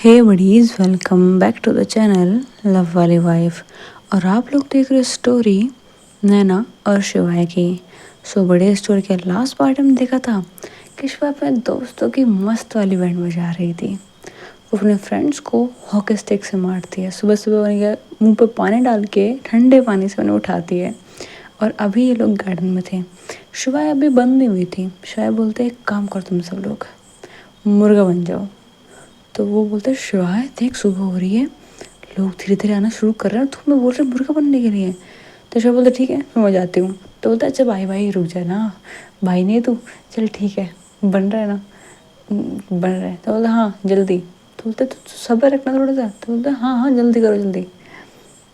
Hey buddies, welcome back to the channel love वाली wife. और आप लोग देख रहे हो स्टोरी नैना और शिवाय की। बड़े स्टोरी के लास्ट पार्ट में देखा था कि शिवा अपने दोस्तों की मस्त वाली बैंड बजा रही थी। वो अपने फ्रेंड्स को हॉकी स्टिक से मारती है, सुबह सुबह उनके मुंह पे पानी डाल के ठंडे पानी से उन्हें उठाती है। और अभी ये लोग गार्डन में थे। शिवाय अभी बंद नहीं हुई थी। शिवाय बोलते एक काम करो, तुम सब लोग मुर्गा बन जाओ। तो वो बोलते हैं शिवाय देख, सुबह हो रही है, लोग धीरे धीरे आना शुरू कर रहे हैं, तुम्हें बोल रहे मुर्गा बनने के लिए। तो शिवाय बोलते ठीक है, मैं जाती हूँ। तो बोलता अच्छा भाई भाई रुक जा ना, भाई नहीं तू, चल ठीक है, बन रहा है ना, बन रहा है। तो बोलता हाँ जल्दी। तो बोलते तो सब्र रखना थोड़ा सा। तो बोलता हाँ हाँ जल्दी करो जल्दी।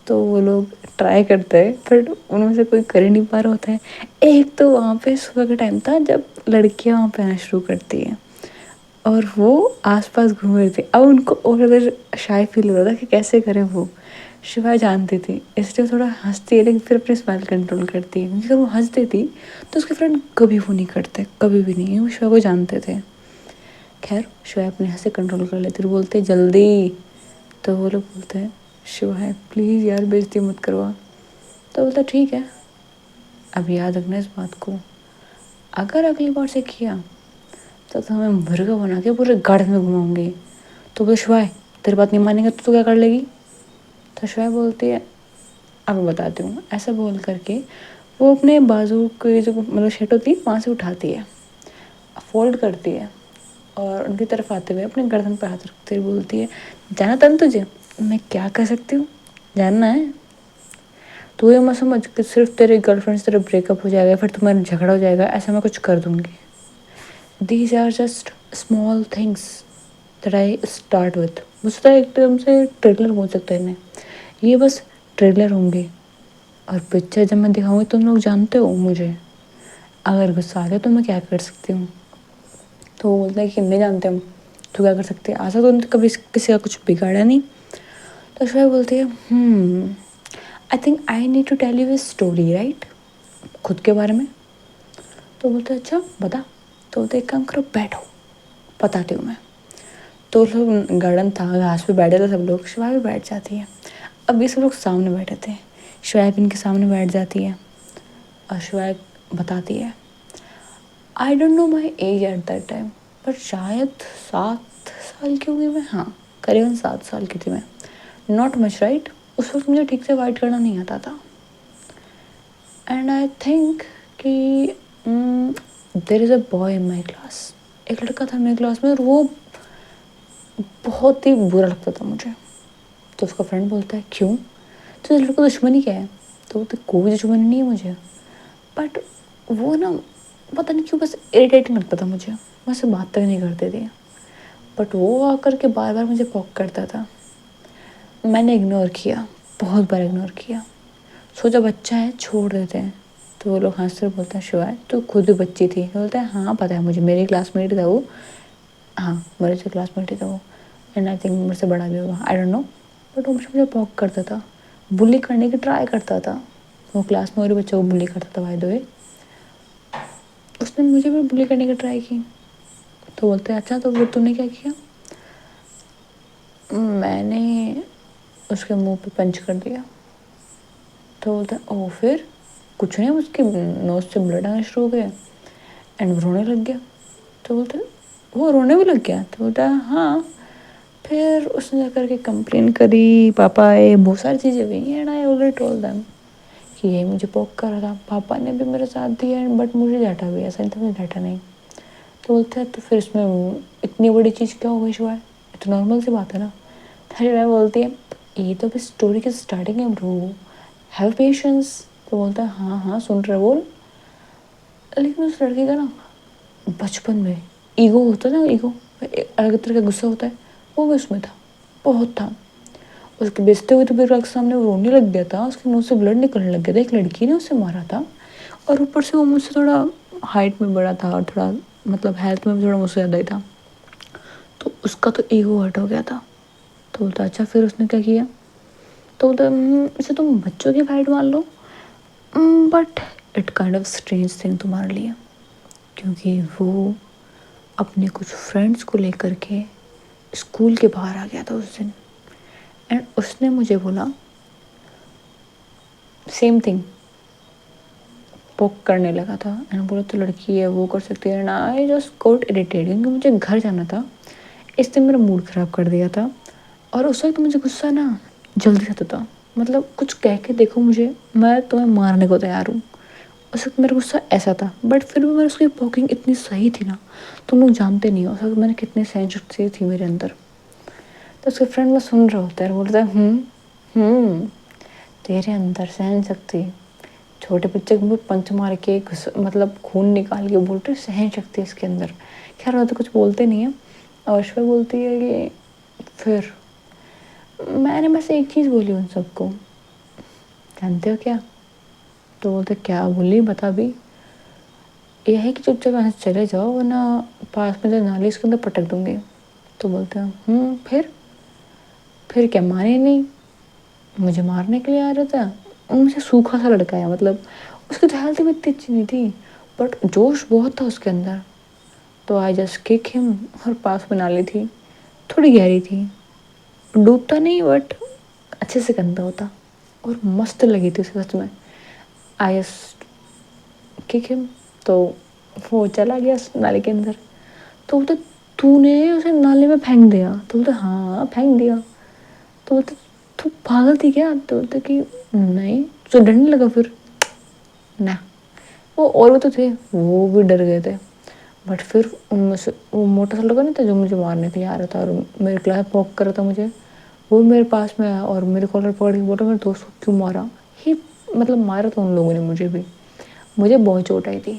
तो वो लोग ट्राई करते हैं, बट उनमें से कोई कर ही नहीं पा रहा होता है। एक तो वहाँ पे सुबह का टाइम था जब लड़कियाँ वहाँ पे आना शुरू करती है और वो आसपास घूम रही थी। अब उनको और ज़्यादा शाय फील हो रहा था कि कैसे करें वो। शिवा जानती थी, इसलिए थोड़ा हंसती है, लेकिन फिर अपनी स्माइल कंट्रोल करती है, क्योंकि अगर वो हंस देती तो उसके फ्रेंड कभी वो नहीं करते, कभी भी नहीं। वो शिवा को जानते थे। खैर शिवा अपने हंसे कंट्रोल कर लेती, बोलते जल्दी। तो वो लोग बोलते हैं शिवा है प्लीज़ यार बेइज्जती मत करवा। तो बोलता ठीक है, अब याद रखना इस बात को, अगर अगली बार से किया तो हमें मुर्गा बना के पूरे गार्डन में घुमाऊंगी। तो बोले शिवाय तेरी बात नहीं मानेंगे तो तू क्या कर लेगी। तो शिवाय बोलती है अब मैं बताती हूँ। ऐसा बोल करके वो अपने बाजू की जो मतलब शर्ट होती है वहाँ से उठाती है, फोल्ड करती है और उनकी तरफ आते हुए अपने गर्दन पर हाथ रखते हुए बोलती है जाना तन तुझे, मैं क्या कर सकती हूँ, जानना है। तो ये मत समझ कि सिर्फ तेरे गर्लफ्रेंड से तेरा ब्रेकअप हो जाएगा फिर तुम्हारा झगड़ा हो जाएगा, ऐसा मैं कुछ कर दूँगी। These are just small things that I start with. मुझसे एकदम से ट्रेलर बोल सकते हैं इन्हें, ये बस ट्रेलर होंगे और पिक्चर जब मैं दिखाऊंगी तुम लोग जानते हो मुझे, अगर गुस्सा आ गया तो मैं क्या कर सकती हूँ। तो वो बोलता है कि नहीं जानते हम, तो क्या कर सकते हैं, ऐसा तो कभी किसी का कुछ बिगाड़ा नहीं। तो शिवाय बोलती है I think I need to tell you a story right, खुद के बारे में। तो बोलते अच्छा बता। तो बोलते एक काम करो बैठो, बताती हूँ मैं। तो सब गार्डन था, घास पे बैठे थे सब लोग, शिवाय भी बैठ जाती है। अब ये सब लोग सामने बैठे थे, शिवाय भी इनके सामने बैठ जाती है और शिवाय बताती है I don't know my age at that time, but शायद 7 साल की होगी मैं, हाँ करीबन 7 साल की थी मैं, नॉट मच राइट। उस वक्त मुझे ठीक से वाइट करना नहीं आता था। एंड आई थिंक कि there is a boy in my class, एक लड़का था मेरी क्लास में और वो बहुत ही बुरा लगता था मुझे। तो उसका फ्रेंड बोलता है क्यों, तो इस लड़के को दुश्मनी क्या है। तो बोलते कोई दुश्मनी नहीं है मुझे, बट वो ना पता नहीं क्यों बस इरिटेटिंग लगता था मुझे, मैं उससे बात तक नहीं करती थी। बट वो आकर के बार बार मुझे पॉक करता था, मैंने इग्नोर किया, बहुत बार इग्नोर किया, सोचा बच्चा है छोड़ देते हैं। तो वो लोग हंसते बोलते हैं शिवाय तो खुद भी बच्ची थी। तो बोलता है हाँ पता है मुझे, मेरी क्लासमेट था वो, हाँ मेरे से क्लासमेट ही था वो, एंड आई थिंक मुझसे बड़ा भी होगा, आई डोंट नो। बट वो मुझे पॉक करता था, बुली करने की ट्राई करता था। वो क्लास में और बच्चों को बुली करता था बाय द वे, उसने मुझे भी बुली करने की ट्राई की। तो बोलते हैं अच्छा तो फिर तूने क्या किया। मैंने उसके मुंह पे पंच कर दिया। तो बोलता है ओ फिर कुछ नहीं, उसकी नोज से ब्लड आना शुरू हो गया एंड वो रोने लग गया। तो बोलते हैं वो रोने भी लग गया। तो बोलता है हाँ। फिर उसने जाकर के कंप्लेन करी, पापा आए, बहुत सारी चीज़ें हुई and I already told them कि ये मुझे पॉक कर रहा था। पापा ने भी मेरा साथ दिया बट मुझे डांटा भी, ऐसा नहीं था मुझे डांटा नहीं। तो बोलते हैं तो फिर इसमें इतनी बड़ी चीज़ क्या हो गई शिवाय, ये तो नॉर्मल सी बात है ना। शिवाय बोलती है ये तो अभी स्टोरी की स्टार्टिंग है ब्रो, हैव पेशेंस। तो बोलता है हाँ हाँ सुन रहे बोल। लेकिन उस लड़के का ना बचपन में ईगो होता है ना, ईगो अलग तरह का गुस्सा होता है, वो भी उसमें था, बहुत था। उसके बेचते हुए तो मेरे सामने वो रोने लग गया था, उसके मुंह से ब्लड निकलने लग गया था, एक लड़की ने उसे मारा था। और ऊपर से वो मुझसे थोड़ा हाइट में बड़ा था और थोड़ा मतलब हेल्थ में भी थोड़ा मुझसे ज़्यादा ही था, तो उसका तो ईगो हर्ट हो गया था। तो बोलता अच्छा फिर उसने क्या किया। तो बोलता इसे तुम बच्चों की फाइट मान लो, but it kind of strange thing तुम्हारे लिए, क्योंकि वो अपने कुछ फ्रेंड्स को लेकर के स्कूल के बाहर आ गया था उस दिन एंड उसने मुझे बोला सेम थिंग, पोक करने लगा था एंड बोला तो लड़की है वो कर सकती है ना। आई जस्ट गॉट इरिटेटेड क्योंकि मुझे घर जाना था, इसने मेरा मूड ख़राब कर दिया था। और उस वक्त मुझे गुस्सा ना जल्दी आता था, मतलब कुछ कह के देखो मुझे, मैं तुम्हें मारने को तैयार हूँ। उस वक्त मेरा गुस्सा ऐसा था, बट फिर भी मेरी उसकी पोकिंग इतनी सही थी ना, तुम लोग जानते नहीं हो उस वक्त मैंने कितनी सहन शक्ति थी मेरे अंदर। तो उसके फ्रेंड में सुन रहा होता है, बोलता है तेरे अंदर सहन शक्ति, छोटे बच्चे को पंच मार के मतलब खून निकाल के बोल रहे सहन शक्ति इसके अंदर। खैर वो तो कुछ बोलते नहीं है। और श्वेता बोलती है कि फिर मैंने बस एक चीज़ बोली उन सबको, जानते हो क्या? तो बोलते क्या बोली, बता भी। यह है कि चुपचाप यहाँ से चले जाओ वरना पास में जो नाली इसके अंदर पटक दूंगी। तो बोलते हैं फिर क्या माने नहीं, मुझे मारने के लिए आ रहा था। मुझे सूखा सा लड़का है, मतलब उसकी तो हेल्थ भी इतनी अच्छी नहीं थी बट जोश बहुत था उसके अंदर। तो आई जस्ट किक हिम, और पास में नाली थी, थोड़ी गहरी थी, डूबता नहीं बट अच्छे से गंदा होता और मस्त लगी थी उसे सच में। आई जस्ट किक हिम, तो वो चला गया नाले के अंदर। तो बोलते तूने उसे नाले में फेंक दिया? तो बोलते हाँ फेंक दिया। तो बोलते तू पागल थी क्या? तो बोलते कि नहीं, तो डरने लगा फिर ना। वो और भी तो थे, वो भी डर गए थे। बट फिर उनमें से वो मोटा सा लड़का नहीं था जो मुझे मारने के लिए आ रहा था और मेरे क्लास पॉक कर रहा था मुझे, वो मेरे पास में आया और मेरे कॉलर पकड़ के बोला मेरे दोस्त को क्यों मारा। ही मतलब मारा था उन लोगों ने मुझे भी, मुझे बहुत चोट आई थी।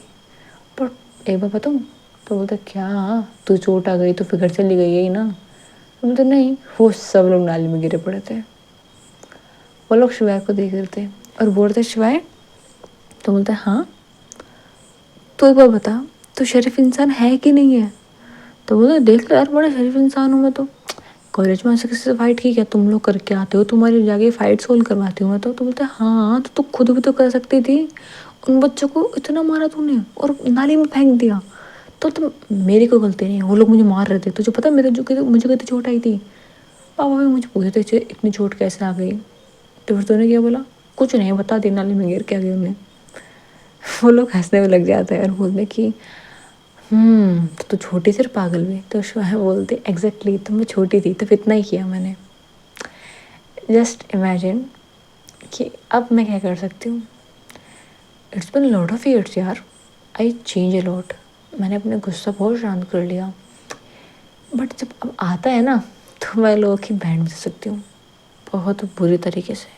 पर एक बार बताऊँ? तो बोलते क्या तू चोट आ गई तो फिर घर चली गई है ना? तो बोलते नहीं, वो सब लोग नाली में गिरे पड़े थे। वो लोग शिवाय को देख रहे थे और बोलते शिवाय। तो बोलते हाँ तो एक बार बता, तो शरीफ इंसान है कि नहीं है? तो बोले देख लो यार बड़ा शरीफ इंसान हूँ मैं तो, कॉलेज में ऐसे किसी से फाइट की क्या? तुम लोग करके आते हो, तुम्हारी जाके फाइट सोल्व करवाती हूँ मैं तो बोलते हाँ तो तू खुद भी तो कर सकती थी, उन बच्चों को इतना मारा तूने और नाली में फेंक दिया। तो तुम, मेरी कोई गलती नहीं है, वो लोग मुझे मार रहे थे, तुझे पता मेरे जो मुझे कितनी चोट आई थी? पापा भी मुझे पूछते थे इतनी चोट कैसे आ गई? तो फिर तूने क्या बोला? कुछ नहीं, बता दी नाली में गिर के आ गई उन्हें। वो लोग हंसने में लग जाते हैं और बोलते कि तो छोटी सी पागल भी। तो शुआ बोलते एग्जैक्टली, तो मैं छोटी थी तो इतना ही किया मैंने। जस्ट इमेजिन कि अब मैं क्या कर सकती हूँ। It's been lot of years यार, आई चेंज अ लॉट। मैंने अपने गुस्सा बहुत शांत कर लिया, बट जब अब आता है ना तो मैं लोगों की बैंड बजा सकती हूँ बहुत बुरी तरीके से।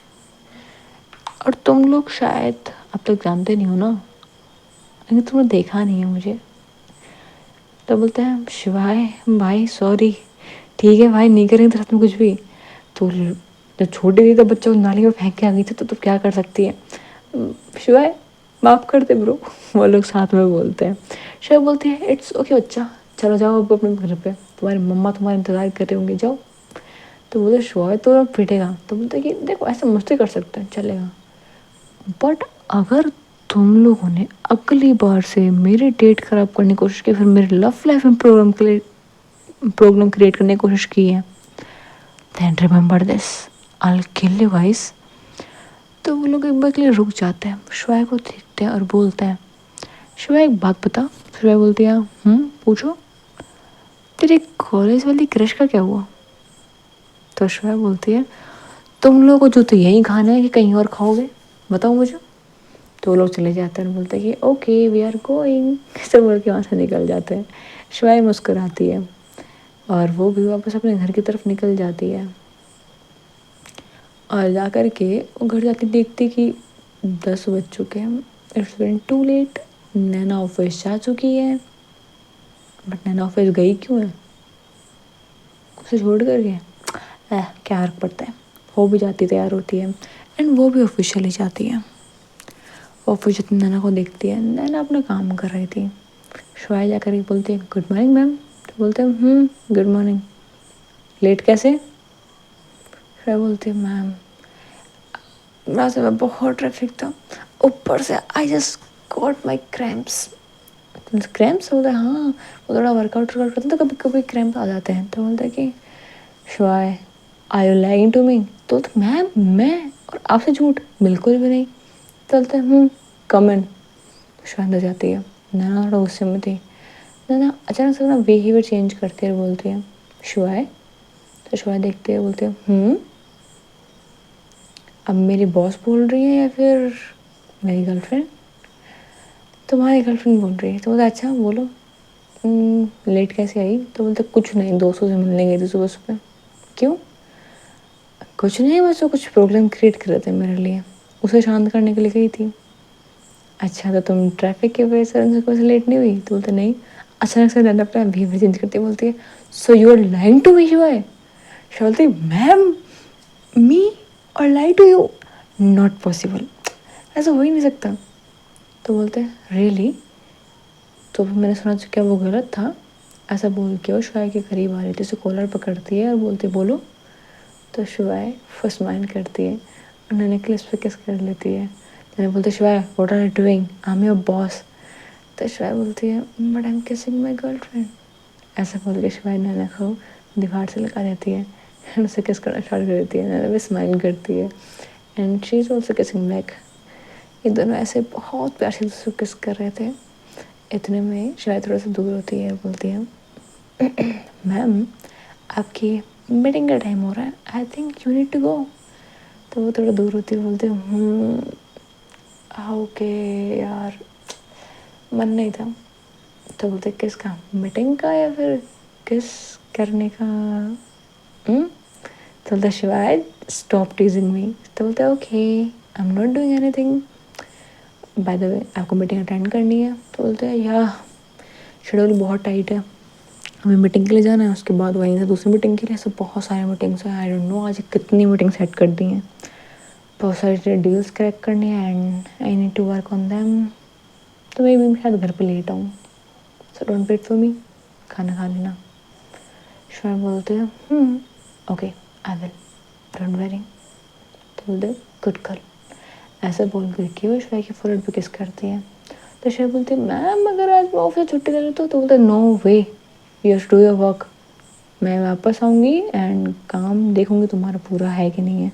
और तुम लोग शायद अब तक जानते नहीं हो ना, लेकिन तुमने देखा नहीं है मुझे। तो बोलते हैं शिवाय भाई सॉरी, ठीक है भाई नहीं करेंगे तो साथ में कुछ भी। तो जब छोटी थी तो बच्चों को नाली में फेंक के आ गई थी तो क्या कर सकती है? शिवाय माफ़ कर दे ब्रो। वो लोग साथ में बोलते हैं। शिवाय बोलती है इट्स ओके बच्चा, चलो जाओ अब अपने घर पे, तुम्हारी मम्मा तुम्हारा इंतज़ार कर रहे होंगे, जाओ। तो बोलते शिवाय तो पीटेगा। तो बोलते कि देखो ऐसे मस्ती कर सकते हैं चलेगा, बट अगर तुम लोगों ने अगली बार से मेरी डेट ख़राब करने की कोशिश की, फिर मेरी लव लाइफ में प्रॉब्लम क्रिएट करने की कोशिश की है, then remember this, I will kill you guys. तो वो लोग एक बार के लिए रुक जाते हैं, श्वेता को देखते हैं और बोलते हैं श्वेता एक बात बता। श्वेता बोलती है पूछो, तेरे कॉलेज वाली क्रश का क्या हुआ? तो श्वेता बोलती है तुम लोगों को जो तो यही खाना है कि कहीं और खाओगे, बताओ मुझे। तो वो लोग चले जाते हैं और बोलते हैं कि ओके वी आर गोइंग, ऐसे बोल के वहाँ से निकल जाते हैं। श्वेता मुस्कुराती है और वो भी वापस अपने घर की तरफ निकल जाती है। और जा कर के वो घर जाके देखती कि 10 बज चुके हैं, it's been too late. Naina office जा चुकी है, बट नैना ऑफिस गई क्यों है उसे छोड़ कर के? क्या फर्क पड़ता है, वो भी जाती तैयार होती है एंड वो भी ऑफिस चली जाती है। ऑफिस जितनी नैना को देखती है, नैना अपना काम कर रही थी। श्वाय जा कर बोलती है गुड मॉर्निंग मैम। तो बोलते हैं गुड मॉर्निंग, लेट कैसे? श्वाय बोलती है मैम रास्ते में बहुत ट्रैफिक था, ऊपर से I just got my cramps. Cramps बोलते हैं हाँ, वो थोड़ा वर्कआउट करते हैं तो कभी कभी क्रैम्प आ जाते हैं। तो बोलते हैं कि Shivay are you lying to me? तो मैम मैं और आपसे झूठ बिल्कुल भी नहीं। चलते कम इन। शिवाय अंदर जाती है। नैना थोड़ा गुस्से में थी। नैना अचानक से अपना बिहेवियर चेंज करती है और बोलती है शिवाय। तो शिवाय देखते है बोलते है अब मेरी बॉस बोल रही है या फिर मेरी गर्लफ्रेंड? तुम्हारी गर्लफ्रेंड बोल रही है। तो बोलते अच्छा बोलो लेट कैसे आई? तो बोलते कुछ नहीं, दोस्तों से मिलने गई थी सुबह सुबह। क्यों? कुछ नहीं, बस वो कुछ प्रॉब्लम क्रिएट कर रहे थे मेरे लिए, उसे शांत करने के लिए गई थी। अच्छा तो तुम ट्रैफिक की वजह से उनसे कुछ लेट नहीं हुई? तो बोलते नहीं। अचानक से नैना अपना बिहेवियर चेंज करती है, बोलती है so you are lying to me Shivay. Shivay बोलती मैम मी और lie to you? Not possible, ऐसा हो ही नहीं सकता। तो बोलते हैं रियली? तो फिर मैंने सुना क्या वो गलत था? ऐसा बोल के वो शिवाय के करीब आ रही थी, उसे कॉलर पकड़ती है और बोलती बोलो। तो शिवाय फर्स्ट माइंड करती है और नैना के लिप्स पे किस कर लेती है। नैना बोलती है Shivay what are you doing, I am your boss. तो शिवाय बोलती है but I am kissing my girlfriend. ऐसा बोल के शिवाय नैना को दीवार से लगा देती है एंड उसे किस करना स्टार्ट कर देती है। नैना भी स्माइल करती है and she is also kissing back. ये दोनों ऐसे बहुत प्यार से दूसरे को किस कर रहे थे। इतने में शिवाय थोड़ा सा दूर होती है, बोलती है मैम आपकी मीटिंग का टाइम हो रहा है, I think you need to go. तो वो थोड़ा दूर होती है, बोलते ओके यार मन नहीं था। तो बोलते किसका, मीटिंग का या फिर किस करने का? तो बोलता शिवाय स्टॉप टीजिंग मी। तो बोलते okay I am not doing anything, by the way आपको मीटिंग अटेंड करनी है? तो बोलते हैं या शेड्यूल बहुत टाइट है, हमें मीटिंग के लिए जाना है, उसके बाद वहीं से दूसरी मीटिंग के लिए, सब बहुत सारे मीटिंग्स हैं। आई डोंट नो आज कितनी मीटिंग सेट कर दी हैं, बहुत सारे डील्स क्रैक करनी है and I need to work on them. तो मैं भी शायद घर पे लेट आऊँ, so don't wait for me, खाना खा लेना। शिवाय बोलते हैं okay I will, don't worry. तो बोलते गुड गर्ल। ऐसे बोल करके वो शिवाय की फोrehead पे किस करती है। तो शिवाय बोलती है मैम अगर आज मैं ऑफिस छुट्टी दे रही तो बोलते no way, you have to do your work. मैं वापस आऊँगी एंड काम देखूँगी तुम्हारा पूरा है कि नहीं है।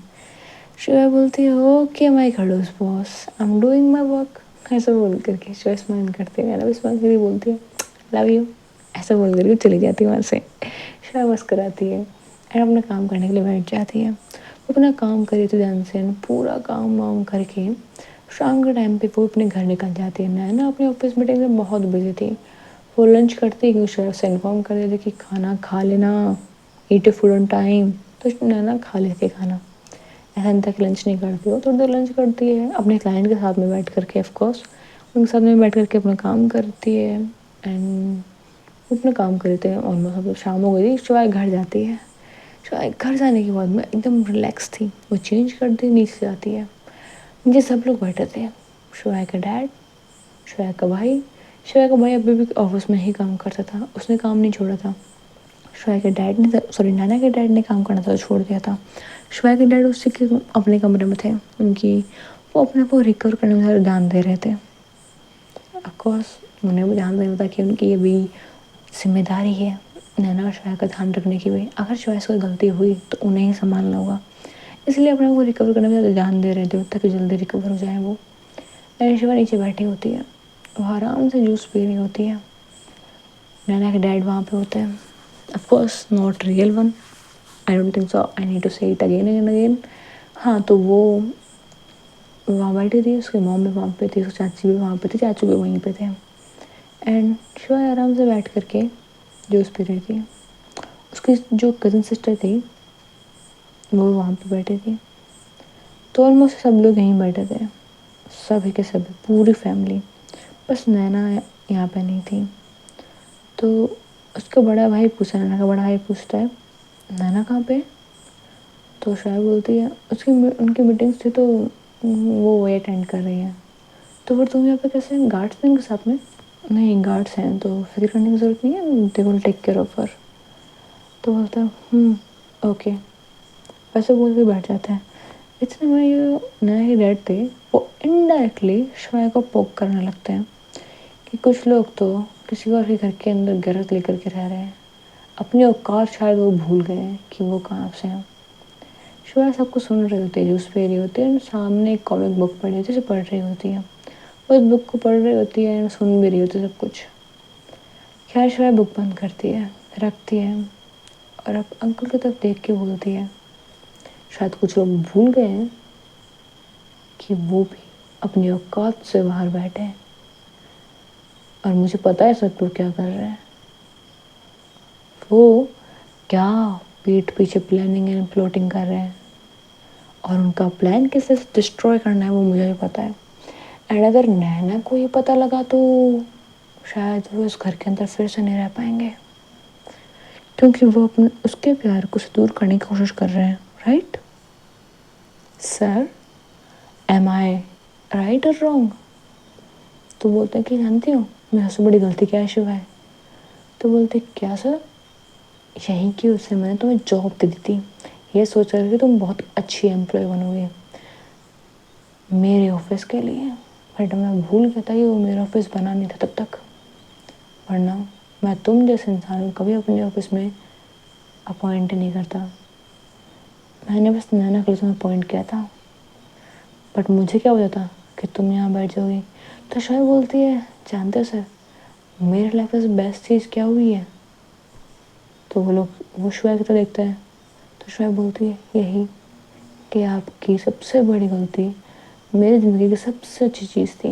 शिवाय बोलती है ओके माई खड़ूस boss, I am doing my work. ऐसा बोल करके शिवाय स्माइल करती है, भी स्माइल करके बोलती है लव यू। ऐसा बोल करके चली जाती है वहाँ से। शिवाय बस कराती है एंड अपना काम करने के लिए बैठ जाती है। वो अपना काम करी थी ध्यान से, पूरा काम वाम करके शाम के टाइम पे वो अपने घर निकल जाती है। नैना अपने ऑफिस मीटिंग में बहुत बिजी थी। वो लंच करती कि शिवाय से इन्फॉर्म कर देती कि खाना खा लेना, ईट फूड ऑन टाइम। तो नैना खा लेती है खाना, ऐसा नहीं था कि लंच नहीं करती। हो थोड़ी देर लंच करती है अपने क्लाइंट के साथ में बैठ करके, ऑफकोर्स उनके साथ में बैठ करके अपना काम करती है एंड अपना काम करते हैं। ऑलमोस्ट अब शाम हो गई थी, शिवाय घर जाती है। शिवाय घर जाने के बाद में एकदम रिलैक्स थी, वो चेंज कर दी, नीचे जाती है। नीचे सब लोग बैठे थे, शिवाय का डैड, शिवाय का भाई। शिवाय का भाई अभी भी ऑफिस में ही काम करता था, उसने काम नहीं छोड़ा था। शिवाय के डैड ने, सॉरी नैना के डैड ने काम करना था छोड़ दिया था। शिवाय के डैड उससे के अपने कमरे में थे, उनकी वो अपने को रिकवर करने में ज़्यादा ध्यान दे रहे थे। ऑफकोर्स उन्हें भी ध्यान देना था कि उनकी ये भी जिम्मेदारी है नैना और शिवाय का ध्यान रखने की भी। अगर शिवाय से कोई गलती हुई तो उन्हें ही संभालना होगा, इसलिए अपने को रिकवर करने में ज़्यादा ध्यान दे रहे थे ताकि जल्दी रिकवर हो जाए वो। एंड शिवा नीचे बैठी होती है, वो आराम से जूस पी रही होती है। नैना के डैड वहाँ पे होते हैं, of course not real one, I don't think so, I need to say it again and again. हाँ तो वो वहाँ बैठी थी, उसकी मॉम भी वहाँ पे थी, उसकी चाची भी वहाँ पे थी, चाचू भी वहीं पे थे एंड शिवा आराम से बैठ करके जूस पी रही थी। उसकी जो कज़न सिस्टर थी वो वहाँ पे बैठी थी। तो ऑलमोस्ट सब लोग यहीं बैठे थे, सभी के सभी, पूरी फैमिली। बस नैना यहाँ पे नहीं थी। तो उसका बड़ा भाई पूछा, नैना का बड़ा भाई पूछता है नैना कहाँ पे? तो शायद बोलती है उसकी उनकी मीटिंग्स थी तो वो वही अटेंड कर रही है। तो फिर तुम यहाँ पे कैसे, गार्ड्स हैं उनके साथ में? नहीं गार्ड्स हैं तो फिक्र करने की ज़रूरत नहीं है, they will take care of her. तो बोलता है ओके, वैसे बोल के बैठ जाता है। इतने में ये नया ही डैड थे, वो इनडायरेक्टली शिवाय को पोक करने लगते हैं कि कुछ लोग तो किसी और के घर के अंदर गरज लेकर के रह रहे हैं, अपनी औकात शायद वो भूल गए हैं कि वो कहाँ से हैं। शिवाय सब कुछ सुन रहे होते हैं, जूस पी रही होती है, सामने एक कॉमिक बुक पढ़ी होती है, पढ़ रही होती है, उस बुक को पढ़ रही होती है, सुन भी रही होती है सब कुछ। खैर शिवाय बुक बंद करती है, रखती है और अब अंकल की तरफ देख के बोलती है, शायद कुछ लोग भूल गए हैं कि वो भी अपनी औकात से बाहर बैठे हैं और मुझे पता है सब लोग क्या कर रहे हैं। वो क्या पीठ पीछे प्लानिंग एंड प्लॉटिंग कर रहे हैं और उनका प्लान किसे डिस्ट्रॉय करना है वो मुझे भी पता है। एंड अगर नैना को ये पता लगा तो शायद वो उस घर के अंदर फिर से नहीं रह पाएंगे, क्योंकि वो अपने उसके प्यार को से दूर करने की कोशिश कर रहे हैं। राइट सर, एम आई राइट और रॉन्ग? तो बोलते हैं कि जानती हूँ मेरे सबसे बड़ी गलती क्या है शिवाय? तो बोलते क्या सर? यही कि उससे मैंने तुम्हें जॉब दे दी थी, ये सोच रही कि तुम बहुत अच्छी एम्प्लॉय बनोगे मेरे ऑफिस के लिए, बट मैं भूल गया था कि वो मेरा ऑफिस बना नहीं था तब तक, वरना मैं तुम जैसे इंसान को कभी अपने ऑफिस में अपॉइंट नहीं करता। मैंने बस नैना के लिए तुम्हें अपॉइंट किया था, बट मुझे क्या पता था कि तुम यहाँ बैठ जाओगी। तो शायद बोलती है जानते हो सर मेरे लाइफ में बेस्ट चीज़ क्या हुई है? तो वो शुआ की तरह देखता है। तो शुआ बोलती है यही कि आपकी सबसे बड़ी गलती मेरी ज़िंदगी की सबसे अच्छी चीज़ थी,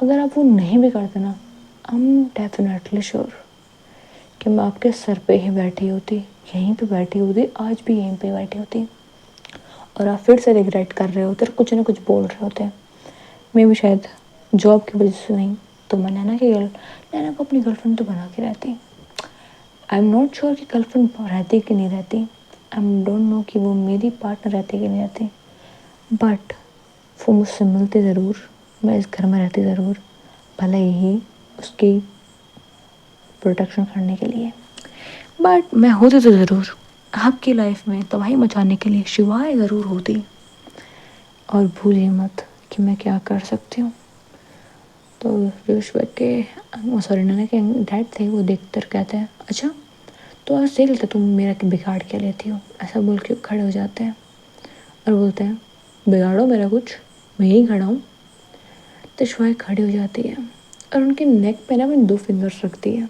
अगर आप वो नहीं भी करते ना, आई एम डेफिनेटली श्योर कि मैं आपके सर पे ही बैठी होती, यहीं पे बैठी होती, आज भी यहीं पे बैठी होती, और आप फिर से रिग्रेट कर रहे होते और कुछ ना कुछ बोल रहे होते। मैं भी शायद जॉब की वजह से नहीं तो मैं नैना को अपनी गर्लफ्रेंड तो बना के रहती। आई एम नॉट श्योर कि गर्लफ्रेंड रहती कि नहीं रहती, आई एम डोंट नो कि वो मेरी पार्टनर रहती कि नहीं रहती, बट वो मुझसे मिलती ज़रूर, मैं इस घर में रहती ज़रूर, भले ही उसकी प्रोटेक्शन करने के लिए, बट मैं होती तो ज़रूर आपकी लाइफ में तबाही मचाने के लिए शिवाय ज़रूर होती। और भूलिए मत कि मैं क्या कर सकती हूँ। तो विश्व के सॉरी नैना के डैड थे, वो देखकर कहते हैं अच्छा तो आज देख लेते तुम मेरा बिगाड़ क्या लेती हो, ऐसा बोल के खड़े हो जाते हैं और बोलते हैं बिगाड़ो मेरा कुछ, मैं यहीं खड़ा हूँ। तो शिवाय खड़ी हो जाती है और उनके नेक पे ना अपने 2 फिंगर्स रखती है,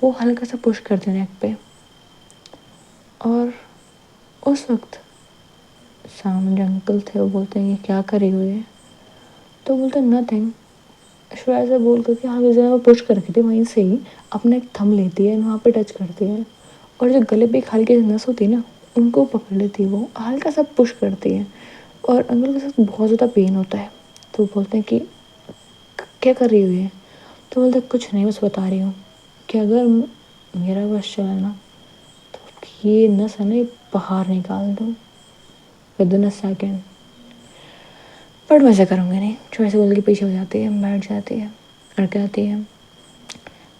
वो हल्का सा पुश करते हैं नेक पे। और उस वक्त सामने अंकल थे, वो बोलते हैं कि क्या करी हुई है? तो बोलते हैं नथिंग। शिवाय से बोल करके हाँ जैसे वो पुश कर रखी थी वहीं से ही अपना एक थंब लेती है, वहाँ पे टच करती है और जो गले पे एक हल्की नस होती है ना उनको पकड़ लेती है, वो हल्का सा पुश करती है और अंकल के साथ बहुत ज़्यादा पेन होता है। तो बोलते हैं कि क्या कर रही हुई है? तो बोलते कुछ नहीं बस बता रही हूँ कि अगर मेरा बस चला ना तो ये नस है ना ये बाहर निकाल दूँ विदिन अ सेकेंड, बट वैसे करूँगी नहीं। छोटे से बोल के पीछे हो जाती है, बैठ जाती है और कहती है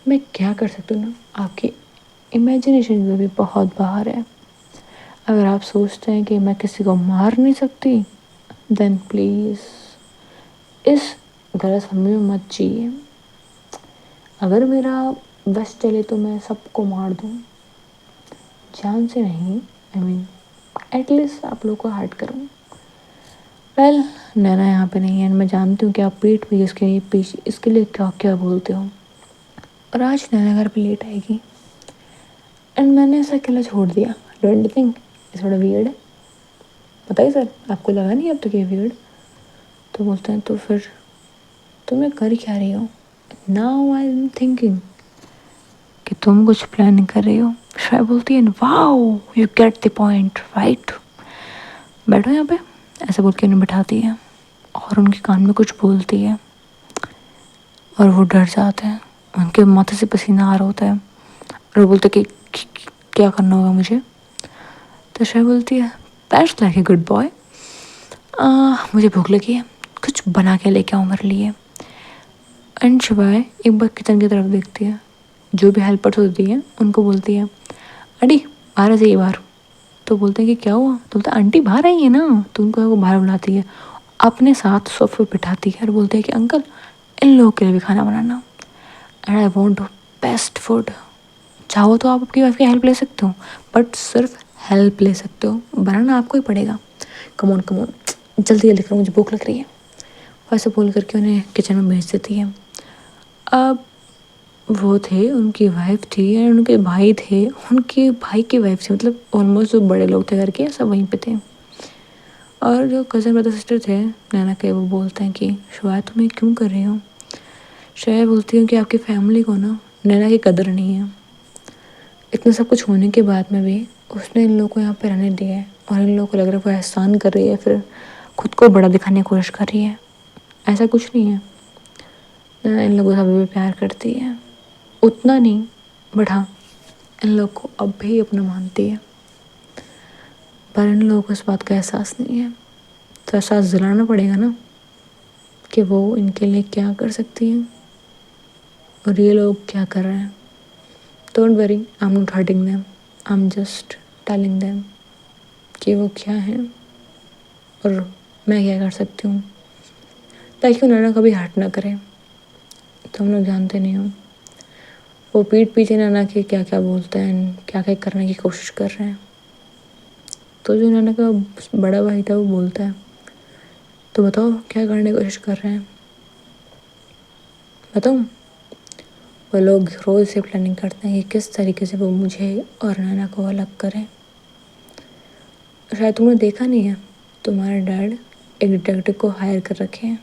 मैं क्या कर सकती हूँ ना, आपकी इमेजिनेशन में भी बहुत बाहर है। अगर आप सोचते हैं कि मैं किसी को मार नहीं सकती देन प्लीज़ इस गलतफहमी में मत जिए। अगर मेरा बस चले तो मैं सबको मार दूँ, जान से नहीं, आई मीन एटलीस्ट आप लोग को हर्ट करूँ। वेल नैना यहाँ पे नहीं है, मैं जानती हूँ कि आप पीठ पे इसके लिए क्या क्या बोलते हो। और आज नैना घर पे लेट आएगी एंड मैंने ऐसा अकेला छोड़ दिया। डोंट यू थिंक थोड़ा वियर्ड है? बताइए सर, आपको लगा नहीं अब तक ये वियर्ड? तो बोलते हैं तो फिर तुम्हें कर क्या रही हो? नाउ आई एम थिंकिंग कि तुम कुछ प्लानिंग कर रही हो। शायद बोलती है wow you get the point right, बैठो यहाँ पे, ऐसे बोल के उन्हें बिठाती है और उनके कान में कुछ बोलती है और वो डर जाते हैं, उनके माथे से पसीना आ रहा होता है और वो बोलते कि क्या करना होगा मुझे? तो शायद बोलती है that's like a good boy, मुझे भूख लगी है, कुछ बना के लेके आओ मेरे लिए। एंड शिवाय एक बार किचन की तरफ देखती है, जो भी हेल्पर्स होती हैं उनको बोलती है अड़ी बाहर आ जाइए बाहर। तो बोलते हैं कि क्या हुआ? तो बोलते आंटी बाहर आई है ना, तो उनको वो बाहर बुलाती है, अपने साथ सोफे बिठाती है और बोलते हैं कि अंकल इन लोगों के लिए भी खाना बनाना and I want best food, चाहो तो आप आपकी वाइफ की हेल्प ले सकते हो, बट सिर्फ हेल्प ले सकते हो, बनाना आपको ही पड़ेगा। कमोन कमोन, जल्दी जल्दी करो, मुझे भूख लग रही है। वैसे बोल करके उन्हें किचन में भेज देती है। अब वो थे, उनकी वाइफ थी एंड उनके भाई थे, उनके भाई की वाइफ थी, मतलब ऑलमोस्ट जो बड़े लोग थे घर के सब वहीं पे थे। और जो कज़न ब्रदर सिस्टर थे नैना के, वो बोलते हैं कि शिवाय तुम ये क्यों कर रही हो। शिवाय बोलती हूँ कि आपकी फैमिली को ना नैना की कदर नहीं है। इतना सब कुछ होने के बाद में भी उसने इन लोगों को यहाँ पे रहने दिया है, और इन लोगों को लग रहा है वो एहसान कर रही है, फिर खुद को बड़ा दिखाने की कोशिश कर रही है। ऐसा कुछ नहीं है, नैना इन लोगों से अभी भी प्यार करती है, उतना नहीं, बट हाँ इन लोग को अब भी अपना मानती है। पर इन लोगों को इस बात का एहसास नहीं है, तो एहसास दिलाना पड़ेगा ना कि वो इनके लिए क्या कर सकती हैं और ये लोग क्या कर रहे हैं। Don't worry, I am not hurting them, I am just telling them कि वो क्या है और मैं क्या कर सकती हूँ, ताकि उन्होंने कभी हर्ट ना करे। तो हम लोग जानते नहीं हो वो पीठ पीछे नाना के क्या क्या बोलते हैं, क्या क्या करने की कोशिश कर रहे हैं। तो जो नाना का बड़ा भाई था वो बोलता है, तो बताओ क्या करने की कोशिश कर रहे हैं, बताऊँ। वो लोग रोज़ से प्लानिंग करते हैं कि किस तरीके से वो मुझे और नाना को अलग करें। शायद तुमने देखा नहीं है, तुम्हारे डैड एक डिटेक्टिव को हायर कर रखे हैं,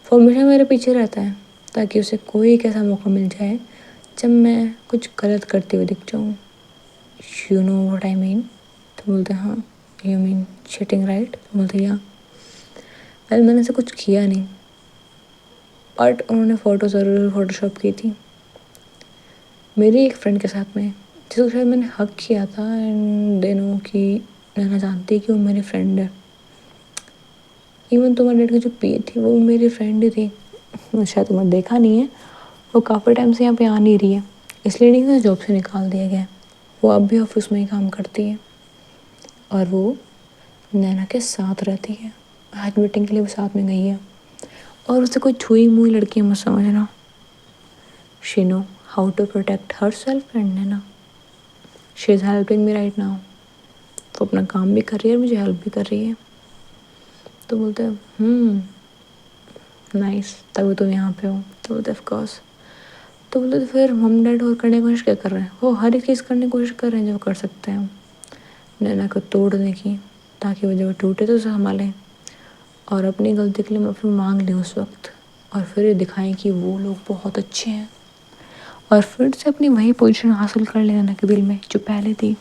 वो हमेशा मेरे पीछे रहता है ताकि उसे कोई एक ऐसा मौका मिल जाए जब मैं कुछ गलत करते हुए दिख जाऊँ। You know what I mean. तो बोलते हैं हाँ, यू मीन चीटिंग राइट। तो बोलते हैं वेल मैंने ऐसा कुछ किया नहीं, बट उन्होंने फ़ोटो ज़रूर फ़ोटोशॉप की थी मेरी एक फ्रेंड के साथ में, जिसको शायद मैंने हक किया था, एंड दे नो कि नैना जानती है कि वो मेरी फ्रेंड है। इवन तुम्हारे डैड की जो पी थी वो मेरी फ्रेंड ही थी। शायद तुमने देखा नहीं है, वो काफ़ी टाइम से यहाँ पे आ नहीं रही है, इसलिए नहीं उसे जॉब से निकाल दिया गया है। वो अब भी ऑफिस में ही काम करती है और वो नैना के साथ रहती है। आज मीटिंग के लिए वो साथ में गई है, और उसे कोई छुई मुई लड़की मत समझना। She know how to protect herself and Naina, she is helping me right now. वो अपना काम भी कर रही है और मुझे हेल्प भी कर रही है। तो बोलते हैं नाइस, तभी तुम यहाँ पे हो। तो बोलते ऑफ कोर्स। तो बोले तो फिर मम डैड और करने की कोशिश क्या कर रहे हैं, वो हर एक चीज़ करने की कोशिश कर रहे हैं जो कर सकते हैं नैना को तोड़ने की, ताकि वो जब टूटे तो उसे संभालें और अपनी गलती के लिए माफ़ी मांग लें उस वक्त, और फिर ये दिखाएं कि वो लोग बहुत अच्छे हैं, और फिर से अपनी वही पोजीशन हासिल कर ले नैना के दिल में जो पहले थी,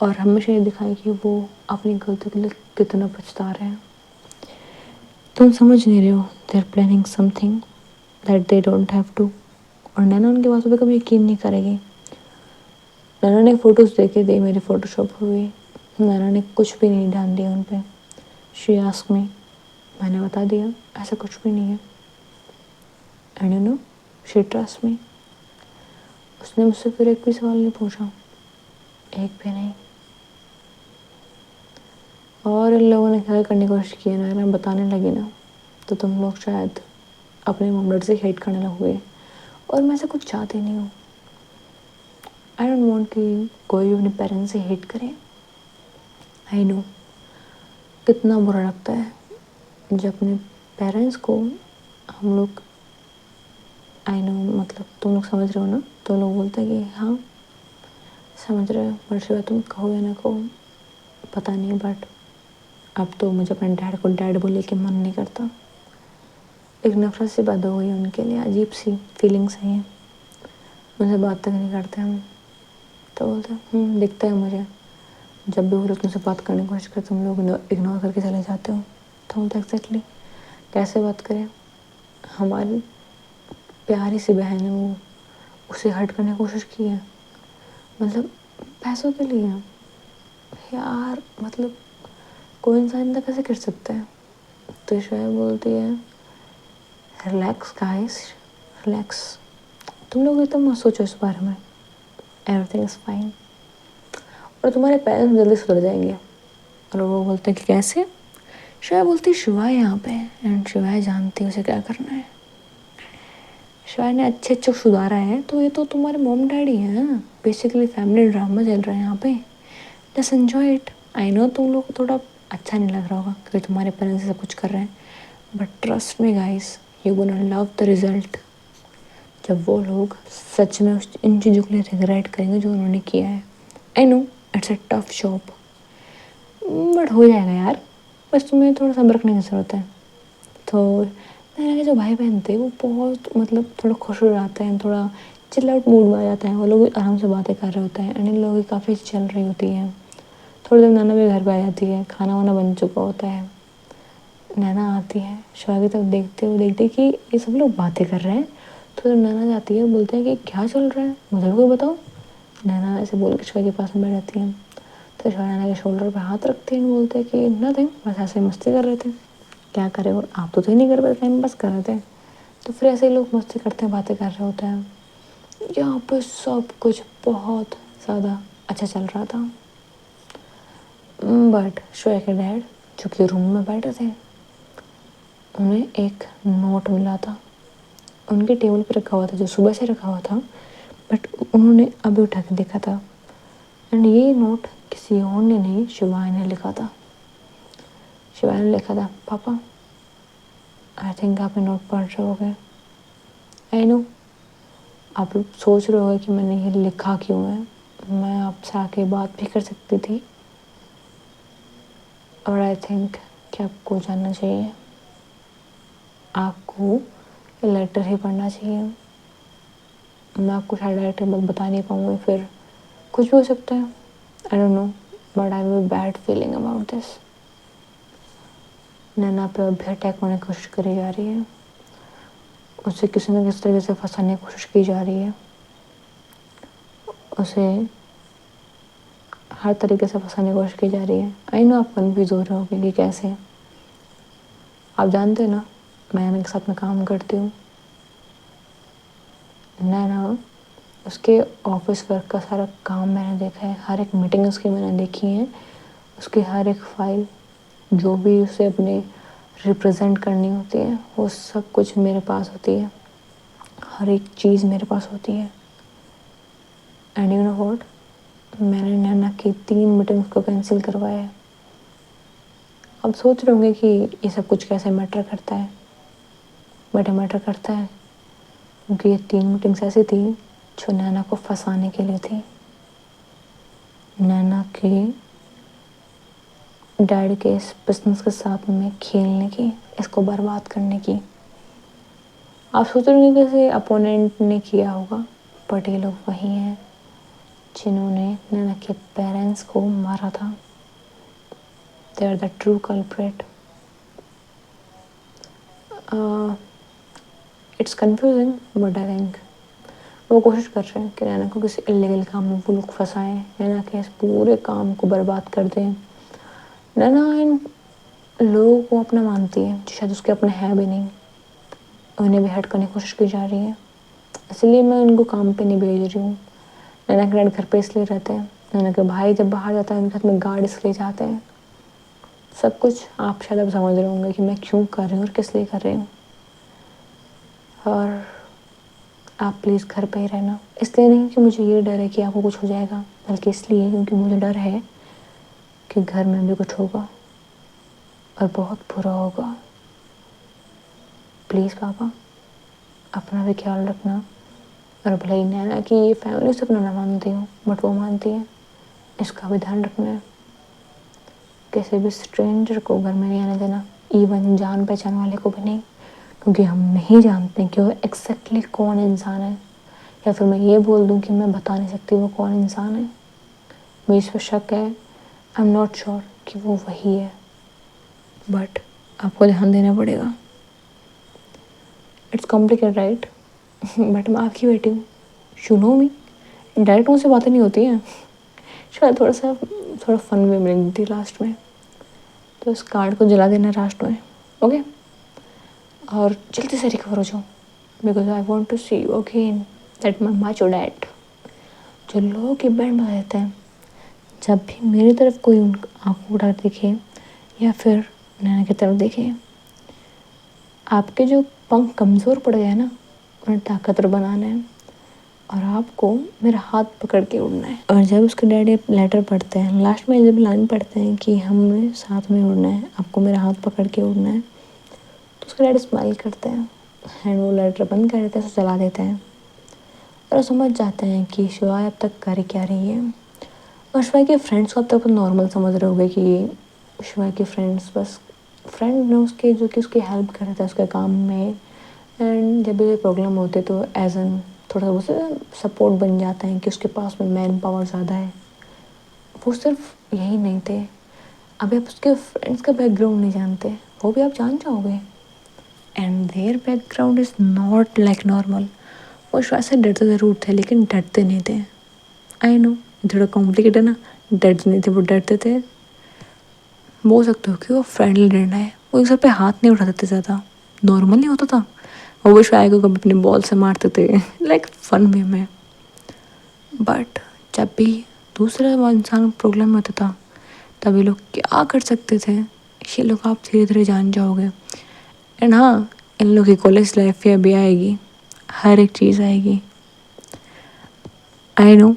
और हमेशा ये दिखाएं कि वो अपनी गलती के लिए कितना पछता रहे हैं। तुम समझ नहीं रहे हो, they are planning something that they don't have to. और नैना उनके बातों पे कभी यकीन नहीं करेगी। नैना ने फ़ोटोज़ देखे थे मेरी फ़ोटोशॉप हुई, नैना ने कुछ भी नहीं ध्यान दिया उन पर। शी आस्क्ड मी, मैंने बता दिया ऐसा कुछ भी नहीं है, and you know she trust me. उसने मुझसे फिर एक भी सवाल नहीं पूछा, एक भी नहीं। और इन लोगों ने क्या करने की कोशिश की ना, बताने लगी ना तो तुम लोग शायद अपने मम डैड से हेट करने लगोगे, और मैं ऐसा कुछ चाहती नहीं हूँ। आई डोंट वांट कि कोई भी अपने पेरेंट्स से हेट करे। आई नो कितना बुरा लगता है जब अपने पेरेंट्स को हम लोग, आई नो मतलब तुम लोग समझ रहे हो ना, तो लोग बोलते हैं कि हाँ समझ रहे हो, पर तुम कहो या ना कहो पता नहीं, बट अब तो मुझे अपने डैड को डैड बोले के मन नहीं करता। एक नफरत सी पैदा हो गई उनके लिए, अजीब सी फीलिंग्स हैं ये, मुझसे बात तक नहीं करते हम। तो बोलते दिखता है मुझे, जब भी वो लोग तुमसे बात करने की कोशिश करते तुम लोग इग्नोर करके चले जाते हो। तो बोलते एग्जैक्टली कैसे बात करें, हमारी प्यारी सी बहन है वो, उसे हर्ट करने की कोशिश की है, मतलब पैसों के लिए यार, मतलब कोई इंसान तो कैसे कर सकता है। तो शायद बोलती है रिलैक्स गाइस, रिलैक्स, तुम लोग इतना मत सोचो इस बारे में, एवरीथिंग इज़ फाइन, और तुम्हारे पेरेंट्स जल्दी सुधर जाएंगे। और वो बोलते हैं कि कैसे। शिवाय बोलती शिवाय यहाँ पे है, एंड शिवाय जानती है उसे क्या करना है। शिवाय ने अच्छे अच्छे सुधारा है, तो ये तो तुम्हारे मॉम डैडी हैं, बेसिकली फैमिली ड्रामा चल रहा है यहाँ पे। Just enjoy it. I know तुम लोग को थोड़ा अच्छा नहीं लग रहा होगा क्योंकि तुम्हारे पेरेंट्स सब कुछ कर रहे हैं, but trust me guys, you gonna love the result. जब वो लोग सच में इन चीज़ों के लिए रिग्रेट करेंगे जो उन्होंने किया है। I know it's a tough job, but हो जाएगा यार, बस तुम्हें थोड़ा सब्र रखने की ज़रूरत है। तो मेरे के जो भाई बहन थे वो बहुत मतलब थोड़ा खुश हो जाते हैं, थोड़ा चिल आउट मूड में आ जाते हैं, वो लोग आराम से बातें कर रहे होते हैं एंड इन लोगों की काफ़ी चल रही होती है। थोड़ी देर नैना भी घर पर आ जाती है, खाना वाना बन चुका होता है। नैना आती है, शिवा की तरफ देखते हुए देखते कि ये सब लोग बातें कर रहे हैं, तो जब नैना जाती है बोलते हैं कि क्या चल रहा है, मुझे भी कोई बताओ। नैना ऐसे बोल के शिवा के पास में बैठ जाती है, तो शिवा नैना के शोल्डर पे हाथ रखते हैं, बोलते हैं कि नथिंग, बस ऐसे मस्ती कर रहे थे। क्या करें, और आप तो थे नहीं कर पाए, टाइम पास कर रहे थे। तो फिर ऐसे ही लोग मस्ती करते हैं, बातें कर रहे होते हैं। यहाँ पे सब कुछ बहुत ज़्यादा अच्छा चल रहा था, बट शिवा के डैड जो कि रूम में बैठे थे, उन्हें एक नोट मिला था, उनके टेबल पे रखा हुआ था, जो सुबह से रखा हुआ था, बट उन्होंने अभी उठा के देखा था एंड ये नोट किसी और ने नहीं, शिवाय ने लिखा था। शिवाय ने लिखा था, पापा आई थिंक आप ये नोट पढ़ रहे होगे। आई नो आप लोग सोच रहे होगे कि मैंने ये लिखा क्यों है, मैं आपसे आके बात भी कर सकती थी, और आई थिंक कि आपको जानना चाहिए, आपको ये लेटर ही पढ़ना चाहिए। मैं आपको शायद डायरेक्ट बात बता नहीं पाऊँगी, फिर कुछ भी हो सकता है, I don't know, but I have a bad feeling about this. Naina पे अभी अटैक होने की कोशिश करी जा रही है, उसे किसी न किसी तरीके से फंसाने की कोशिश की जा रही है, उसे हर तरीके से फंसाने की कोशिश की जा रही है। आई नो आप कन्फ्यूज हो रहे होगे कि कैसे, आप जानते हैं ना मैं नैना के साथ में काम करती हूँ। नैना, उसके ऑफिस वर्क का सारा काम मैंने देखा है, हर एक मीटिंग उसकी मैंने देखी है, उसकी हर एक फाइल जो भी उसे अपने रिप्रेजेंट करनी होती है वो सब कुछ मेरे पास होती है, हर एक चीज़ मेरे पास होती है। एंड यू नो व्हाट, मैंने नैना की 3 मीटिंग्स को कैंसिल करवाया है। अब सोच रहे होंगे कि ये सब कुछ कैसे मैटर करता है, बट ये मैटर करता है क्योंकि ये 3 मीटिंग्स ऐसी थी जो नैना को फंसाने के लिए थी, नैना के डैड के इस बिजनेस के साथ में खेलने की, इसको बर्बाद करने की। आप सोच रहे होंगे कैसे अपोनेंट ने किया होगा, बट ये लोग वही हैं जिन्होंने नैना के पेरेंट्स को मारा था। They are the true culprit. It's confusing but I think वो कोशिश कर रहे हैं कि नैना को किसी इलीगल काम में वो लोग फंसाएं, नैना के इस पूरे काम को बर्बाद कर दें। नैना इन लोगों को अपना मानती है जो शायद उसके अपने हैं भी नहीं, उन्हें भी हट करने की कोशिश की जा रही है, इसलिए मैं उनको काम पे नहीं भेज रही हूँ। नैना के डैड घर पे इसलिए रहते हैं, नैना के भाई जब बाहर जाता है उनके साथ में गार्ड इसलिए जाते हैं, सब कुछ आप शायद अब समझ रहे होंगे कि मैं क्यों कर रही हूँ और किस लिए कर रही हूँ। और आप प्लीज़ घर पे ही रहना, इसलिए नहीं कि मुझे ये डर है कि आपको कुछ हो जाएगा, बल्कि इसलिए क्योंकि मुझे डर है कि घर में भी कुछ होगा और बहुत बुरा होगा। प्लीज़ पापा अपना भी ख्याल रखना, और भले ही नैना की ये फैमिली से अपना ना मानती हूँ बट वो मानती है, इसका भी ध्यान रखना है। किसी भी स्ट्रेंजर को घर में नहीं आने देना, इवन जान पहचान वाले को भी नहीं, क्योंकि हम नहीं जानते कि वो एग्जैक्टली कौन इंसान है, या फिर मैं ये बोल दूँ कि मैं बता नहीं सकती वो कौन इंसान है। मुझे इस पर शक है, आई एम नॉट श्योर कि वो वही है, बट आपको ध्यान देना पड़ेगा। इट्स कॉम्प्लिकेटेड राइट, बट मैं आपकी बेटी हूँ, यू नो मी, डायरेक्ट मुझसे बातें नहीं होती हैं, शायद थोड़ा फन वे में लिख दी लास्ट में, तो इस कार्ड को जला देना लास्ट में, ओके? और जल्दी से रिकवर हो जाओ, because I want to see you again, that my macho dad. जो लोगों के बैंड में रहते हैं, जब भी मेरी तरफ कोई उन आँखों उठा दिखे या फिर नैना की तरफ देखे, आपके जो पंख कमज़ोर पड़ गए ना, उन्हें ताकतवर बनाना है और आपको मेरा हाथ पकड़ के उड़ना है। और जब उसके डैडी लेटर पढ़ते हैं, लास्ट में जब लाइन पढ़ते हैं कि हमें साथ में उड़ना है, आपको मेरा हाथ पकड़ के उड़ना है, तो उसके डैडी स्माइल करते हैं एंड वो लेटर बंद कर देते हैं, चला देते हैं। और समझ जाते हैं कि शिवाय अब तक कर क्या रही है। और शिवाय के फ्रेंड्स को अब तक नॉर्मल समझ रहे होंगे कि शिवाय के फ्रेंड्स बस फ्रेंड ने उसके, जो कि उसकी हेल्प कर रहे थे उसके काम में। एंड जब भी प्रॉब्लम होते तो एज एन थोड़ा सा उसे सपोर्ट बन जाता है कि उसके पास में मैन पावर ज़्यादा है। वो सिर्फ यही नहीं थे, अभी आप उसके फ्रेंड्स का बैकग्राउंड नहीं जानते, वो भी आप जान जाओगे। And their background is not like normal. वो शायद से डरते ज़रूर थे लेकिन डरते नहीं थे। आई नो थोड़ा कॉम्प्लिकेटेड है ना, डरते नहीं थे, वो डरते थे। बोल सकते हो कि वो फ्रेंडली डरना है। वो एक सर पे हाथ नहीं उठाते थे ज़्यादा, नॉर्मल नहीं होता था। वो भी शायद को कभी अपने बॉल से मारते थे लाइक फन वे में। बट जब भी दूसरा इंसान प्रॉब्लम में होता था तब ये लोग क्या कर सकते थे, ये लोग आप धीरे धीरे जान जाओगे। एंड हाँ, इन लोग की कॉलेज लाइफ भी अभी आएगी, हर एक चीज़ आएगी। I know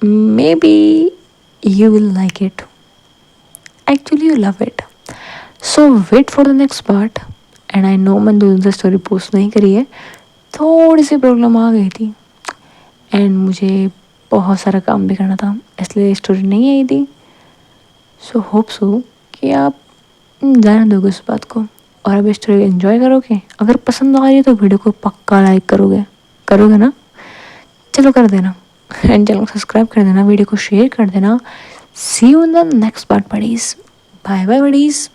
maybe you will like it, actually you love it. So wait for the next part. And I know मैंने 2 दिन से स्टोरी पोस्ट नहीं करी है, थोड़ी सी प्रॉब्लम आ गई थी एंड मुझे बहुत सारा काम भी करना था, इसलिए स्टोरी नहीं आई थी। सो होप सो कि आप जाने दोगे उस बात को और अब स्टोरी एंजॉय करोगे। अगर पसंद आ रही है तो वीडियो को पक्का लाइक करोगे, करोगे ना? चलो कर देना एंड चैनल को सब्सक्राइब कर देना, वीडियो को शेयर कर देना। See you in the next part buddies. Bye bye buddies.